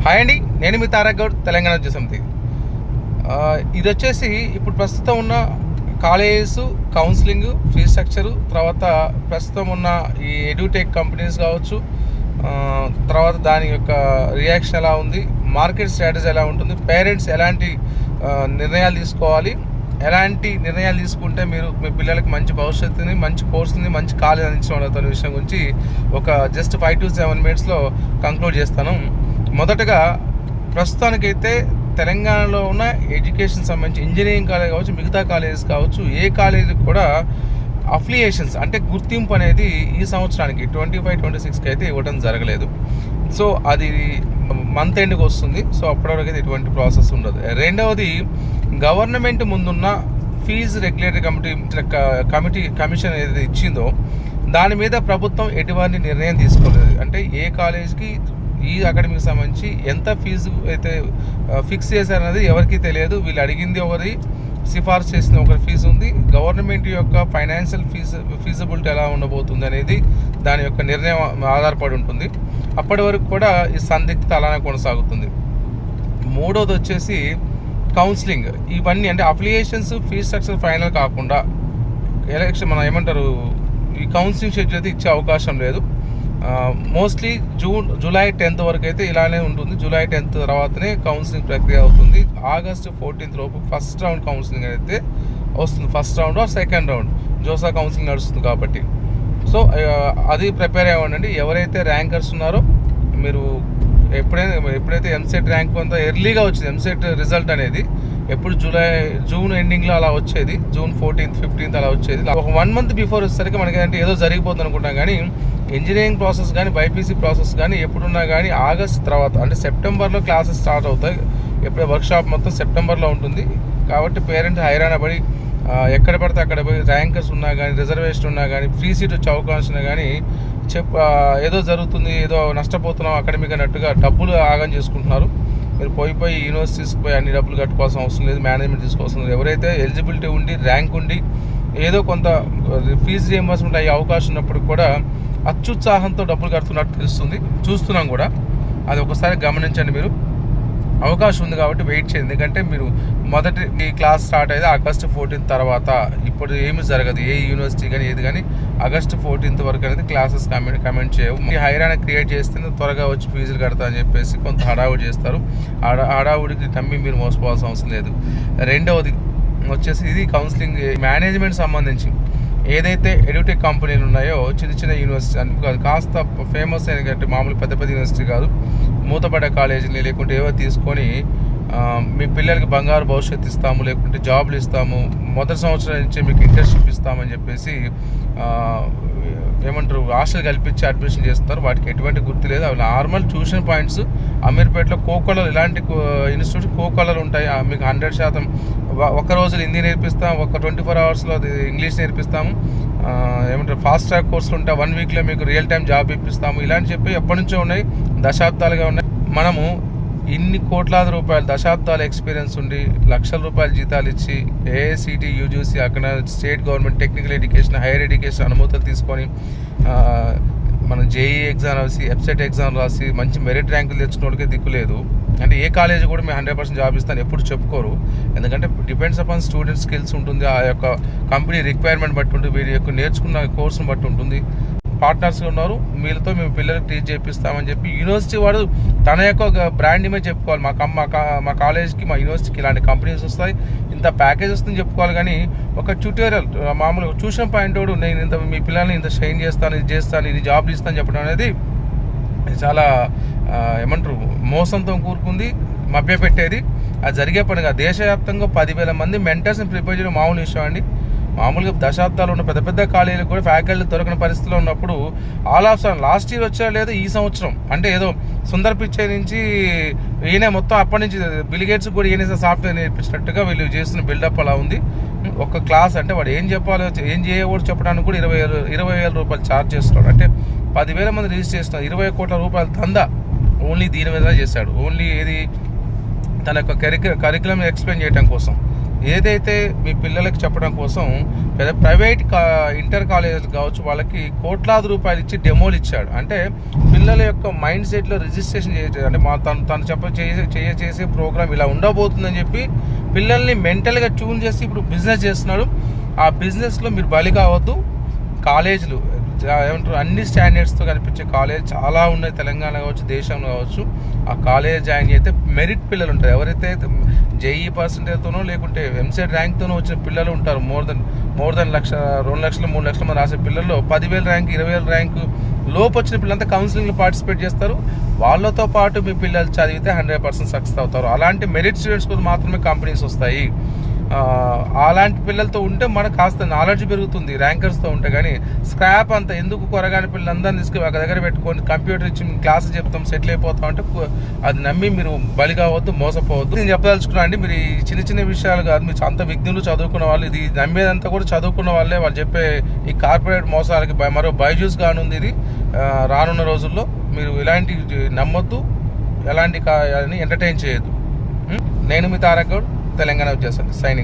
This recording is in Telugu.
హాయ్ అండి, నేను మీ తారక్ గౌడ్, తెలంగాణ విద్యా సమితి. ఇది వచ్చేసి ఇప్పుడు ప్రస్తుతం ఉన్న కాలేజెస్, కౌన్సిలింగ్, ఫీ స్ట్రక్చరు, తర్వాత ప్రస్తుతం ఉన్న ఈ ఎడ్యుటెక్ కంపెనీస్ కావచ్చు, తర్వాత దాని యొక్క రియాక్షన్ ఎలా ఉంది, మార్కెట్ స్ట్రాటజీ ఎలా ఉంటుంది, పేరెంట్స్ ఎలాంటి నిర్ణయాలు తీసుకోవాలి, ఎలాంటి నిర్ణయాలు తీసుకుంటే మీరు మీ పిల్లలకి మంచి భవిష్యత్తుని, మంచి కోర్సుని, మంచి కాలేజ్ అందించడం అనే విషయం గురించి ఒక జస్ట్ 5 to 7 minutesలో కంక్లూడ్ చేస్తాను. మొదటగా ప్రస్తుతానికైతే తెలంగాణలో ఉన్న ఎడ్యుకేషన్ సంబంధించి ఇంజనీరింగ్ కాలేజ్ కావచ్చు, మిగతా కాలేజెస్ కావచ్చు, ఏ కాలేజీకి కూడా అఫిలియేషన్స్ అంటే గుర్తింపు అనేది ఈ సంవత్సరానికి 25-26కి అయితే ఇవ్వడం జరగలేదు. సో అది మంత్ ఎండ్కి వస్తుంది. సో అప్పటివరకు అయితే ఎటువంటి ప్రాసెస్ ఉండదు. రెండవది, గవర్నమెంట్ ముందున్న ఫీజు రెగ్యులేటరీ కమిషన్ ఏదైతే ఇచ్చిందో దాని మీద ప్రభుత్వం ఎటువంటి నిర్ణయం తీసుకోలేదు. అంటే ఏ కాలేజ్కి ఈ అకాడమీకి సంబంధించి ఎంత ఫీజు అయితే ఫిక్స్ చేశారన్నది ఎవరికీ తెలియదు. వీళ్ళు అడిగింది ఒకరి, సిఫార్సు చేసిన ఒకరి ఫీజు ఉంది. గవర్నమెంట్ యొక్క ఫైనాన్షియల్ ఫీజిబిలిటీ ఎలా ఉండబోతుంది అనేది దాని యొక్క నిర్ణయం ఆధారపడి ఉంటుంది. అప్పటి వరకు కూడా ఈ సందిగ్ధత అలానే కొనసాగుతుంది. మూడోది వచ్చేసి కౌన్సిలింగ్. ఇవన్నీ అంటే అఫిలియేషన్స్, ఫీ స్ట్రక్చర్ ఫైనల్ కాకుండా ఎలక్షన్ మనం ఏమంటారు, ఈ కౌన్సిలింగ్ షెడ్యూల్ అయితే ఇచ్చే అవకాశం లేదు. మోస్ట్లీ జూలై 10th వరకు అయితే ఇలానే ఉంటుంది. జూలై 10th తర్వాతనే కౌన్సిలింగ్ ప్రక్రియ అవుతుంది. ఆగస్టు 14th లోపు ఫస్ట్ రౌండ్ కౌన్సిలింగ్ అయితే వస్తుంది. First round or second round JoSAA counselling నడుస్తుంది కాబట్టి సో అది ప్రిపేర్ అవ్వండి. ఎవరైతే ర్యాంకర్స్ ఉన్నారో మీరు ఎప్పుడైతే ఎంసెట్ ర్యాంక్ కొంత ఎర్లీగా వచ్చింది, ఎంసెట్ రిజల్ట్ అనేది ఎప్పుడు జూన్ ఎండింగ్లో అలా వచ్చేది, జూన్ 14th, 15th అలా వచ్చేది. ఒక 1 month బిఫోర్ వచ్చేసరికి మనకి అంటే ఏదో జరిగిపోతుంది అనుకుంటాం. కానీ ఇంజనీరింగ్ ప్రాసెస్ కానీ, బైపీసీ ప్రాసెస్ కానీ ఎప్పుడున్నా కానీ ఆగస్ట్ తర్వాత అంటే సెప్టెంబర్లో క్లాసెస్ స్టార్ట్ అవుతాయి. ఎప్పుడే వర్క్షాప్ మొత్తం సెప్టెంబర్లో ఉంటుంది. కాబట్టి పేరెంట్స్ హైరాణ పడి ఎక్కడ పడితే అక్కడ పోయి ర్యాంకర్స్ ఉన్నా కానీ, రిజర్వేషన్ ఉన్నా కానీ, ఫ్రీ సీట్ వచ్చే అవకాశం ఉన్నా కానీ ఏదో జరుగుతుంది, ఏదో నష్టపోతున్నాం అకాడమిక్ అన్నట్టుగా డబ్బులు ఆగం చేసుకుంటున్నారు. మీరు పోయి యూనివర్సిటీస్కి పోయి అన్ని డబ్బులు కట్టుకోవాల్సిన అవసరం లేదు, మేనేజ్మెంట్ తీసుకోవాల్సిన లేదు. ఎవరైతే ఎలిజిబిలిటీ ఉండి ర్యాంక్ ఉండి ఏదో కొంత ఫీజు రియంబర్స్మెంట్ అయ్యే అవకాశం ఉన్నప్పుడు కూడా అత్యుత్సాహంతో డబ్బులు కడుతున్నట్టు తెలుస్తుంది, చూస్తున్నాం కూడా. అది ఒకసారి గమనించండి. మీరు అవకాశం ఉంది కాబట్టి వెయిట్ చేయండి. ఎందుకంటే మీరు మొదటి ఈ క్లాస్ స్టార్ట్ అయితే ఆగస్టు 14th తర్వాత, ఇప్పుడు ఏమి జరగదు ఏ యూనివర్సిటీ కానీ ఏది కానీ. ఆగస్టు 14th వరకు అనేది క్లాసెస్ కమెంట్ చేయవు. మీ హైరాణ క్రియేట్ చేస్తే త్వరగా వచ్చి ఫీజులు కడతా అని చెప్పేసి కొంత హడావుడి చేస్తారు. హడావుడికి నమ్మి మీరు మోసపోవాల్సిన అవసరం లేదు. రెండవది వచ్చేసి ఇది కౌన్సిలింగ్ మేనేజ్మెంట్ సంబంధించి ఏదైతే ఎడ్యుటెక్ కంపెనీలు ఉన్నాయో, చిన్న యూనివర్సిటీ అని కాస్త ఫేమస్ అయినటువంటి మామూలు పెద్ద యూనివర్సిటీ కాదు, మూతపడ్డ కాలేజీని లేకుంటే ఏవో తీసుకొని మీ పిల్లలకి బంగారు భవిష్యత్తు ఇస్తాము, లేకుంటే జాబులు ఇస్తాము, మొదటి సంవత్సరం నుంచి మీకు ఇంటర్న్షిప్ ఇస్తామని చెప్పేసి ఏమంటారు హాస్టల్ కల్పించి అడ్మిషన్ చేస్తున్నారు. వాటికి ఎటువంటి గుర్తు లేదు. అవి నార్మల్ ట్యూషన్ పాయింట్స్. అమీర్పేటలో కోకోలలు, ఇలాంటి ఇన్స్టిట్యూట్ కోకోలలు ఉంటాయి. మీకు 100% ఒక రోజులో హిందీ నేర్పిస్తాం, ఒక 24 hours ఇంగ్లీష్ నేర్పిస్తాము. ఏమంటారు ఫాస్ట్ ట్రాక్ కోర్సులు ఉంటాయి, 1 weekలో మీకు రియల్ టైం జాబ్ ఇప్పిస్తాము. ఇలాంటి చెప్పి ఎప్పటి నుంచో ఉన్నాయి, దశాబ్దాలుగా ఉన్నాయి. మనము ఇన్ని కోట్లాది రూపాయలు, దశాబ్దాల ఎక్స్పీరియన్స్ ఉండి, లక్షల రూపాయల జీతాలు ఇచ్చి ఏఐసిటి, యూజీసీ, అక్కడ state government technical education, higher education అనుమతులు తీసుకొని మనం జేఈ ఎగ్జామ్ రాసి, ఎఫ్సెట్ ఎగ్జామ్ రాసి మంచి మెరిట్ ర్యాంకులు తెచ్చుకున్న వాళ్ళకే దిక్కులేదు. అంటే ఏ కాలేజీ కూడా మేము 100% జాబ్ ఇస్తాను ఎప్పుడు చెప్పుకోరు. ఎందుకంటే డిపెండ్స్ అపాన్ స్టూడెంట్ స్కిల్స్ ఉంటుంది, ఆ యొక్క కంపెనీ రిక్వైర్మెంట్ బట్టి ఉంటుంది, వీరి యొక్క నేర్చుకున్న కోర్సును బట్టి ఉంటుంది. పార్ట్నర్స్గా ఉన్నారు, వీళ్ళతో మేము పిల్లలకు టీచ్ చేపిస్తామని చెప్పి యూనివర్సిటీ వాడు తన యొక్క బ్రాండ్ ఇమేజ్ చెప్పుకోవాలి. మా కాలేజ్కి, మా యూనివర్సిటీకి ఇలాంటి కంపెనీస్ వస్తాయి, ఇంత ప్యాకేజ్ వస్తుందని చెప్పుకోవాలి. కానీ ఒక ట్యూటోరియల్ మామూలుగా ట్యూషన్ పాయింట్ కూడా నేను ఇంత మీ పిల్లల్ని ఇంత షైన్ చేస్తాను, ఇది చేస్తాను, ఇది జాబ్లు ఇస్తాను చెప్పడం అనేది చాలా ఏమంటారు మోసంతో కూరుకుంది, మభ్యపెట్టేది. అది జరిగే పనిగా దేశవ్యాప్తంగా 10,000 మంది మెంటర్స్ని ప్రిపేర్ చేయడం మామూలు విషయం అండి. మామూలుగా దశాబ్దాలు ఉన్న పెద్ద కాలేజీలకు కూడా ఫ్యాకల్టీ దొరకని పరిస్థితిలో ఉన్నప్పుడు all of sudden last year వచ్చా లేదు ఈ సంవత్సరం అంటే ఏదో సుందర్ పిచ్చై నుంచి ఈయన మొత్తం అప్పటి నుంచి బిల్గేట్స్ కూడా ఈయన సాఫ్ట్వేర్ నేర్పించినట్టుగా వీళ్ళు చేస్తున్న బిల్డప్ అలా ఉంది. ఒక క్లాస్ అంటే వాడు ఏం చెప్పాలో ఏం చేయకూడదు చెప్పడానికి కూడా 20,000 రూపాయలు ఛార్జ్ చేస్తున్నాడు. అంటే 10,000 మంది రిజిస్టర్ చేస్తున్నారు. 20 కోట్ల రూపాయల దందా ఓన్లీ దీని మీద చేశాడు. ఓన్లీ ఏది తన యొక్క కరికులం ఎక్స్ప్లెయిన్ చేయడం కోసం. ఏదైతే మీ పిల్లలకి చెప్పడం కోసం ప్రైవేట్ ఇంటర్ కాలేజెస్ కావచ్చు, వాళ్ళకి కోట్లాది రూపాయలు ఇచ్చి డెమోలు ఇచ్చాడు. అంటే పిల్లల యొక్క మైండ్ సెట్లో రిజిస్ట్రేషన్ చేయొచ్చు. అంటే తను చేసే ప్రోగ్రామ్ ఇలా ఉండబోతుందని చెప్పి పిల్లల్ని మెంటల్గా ట్యూన్ చేసి ఇప్పుడు బిజినెస్ చేస్తున్నాడు. ఆ బిజినెస్లో మీరు బలి కావద్దు. కాలేజీలు ఏమంటారు, అన్ని స్టాండర్డ్స్తో కనిపించే కాలేజ్ చాలా ఉన్నాయి, తెలంగాణ కావచ్చు, దేశంలో కావచ్చు. ఆ కాలేజ్ జాయిన్ చేస్తే మెరిట్ పిల్లలు ఉంటారు. ఎవరైతే జేఈ పర్సెంటేజ్తోనో లేకుంటే ఎంసెట్ ర్యాంక్తోనో వచ్చిన పిల్లలు ఉంటారు. మోర్ దెన్ 1 లక్ష 2 లక్షలు 3 లక్షల మంది రాసే పిల్లల్లో 10,000 ర్యాంక్ 20,000 ర్యాంకు లోపు వచ్చిన పిల్లలంతా కౌన్సిలింగ్లో పార్టిసిపేట్ చేస్తారు. వాళ్ళతో పాటు మీ పిల్లలు చదివితే 100% సక్సెస్ అవుతారు. అలాంటి మెరిట్ స్టూడెంట్స్ కోసం మాత్రమే కంపెనీస్ వస్తాయి. అలాంటి పిల్లలతో ఉంటే మనకు కాస్త నాలెడ్జ్ పెరుగుతుంది ర్యాంకర్స్తో ఉంటే. కానీ స్క్రాప్ అంతా ఎందుకు, కొరగాని పిల్లలందరినీ తీసుకుని ఒక దగ్గర పెట్టుకొని కంప్యూటర్ ఇచ్చి క్లాసులు చెప్తాం, సెటిల్ అయిపోతాం అంటే అది నమ్మి మీరు బలి కావద్దు, మోసపోవద్దు. నేను చెప్పదలుచుకున్నా అండి, మీరు ఈ చిన్న చిన్న విషయాలు కాదు, మీరు అంత విజ్ఞులు చదువుకున్న వాళ్ళు, ఇది నమ్మేదంతా కూడా చదువుకున్న వాళ్ళే. వాళ్ళు చెప్పే ఈ కార్పొరేట్ మోసాలకి మరో బైజూస్ కానుంది ఇది రానున్న రోజుల్లో. మీరు ఇలాంటి నమ్మొద్దు, ఎలాంటి ఎంటర్టైన్ చేయొద్దు. నేను మీ తారక్ గౌడ్, తెలంగాణ ఉద్యోగ సైనింగ్.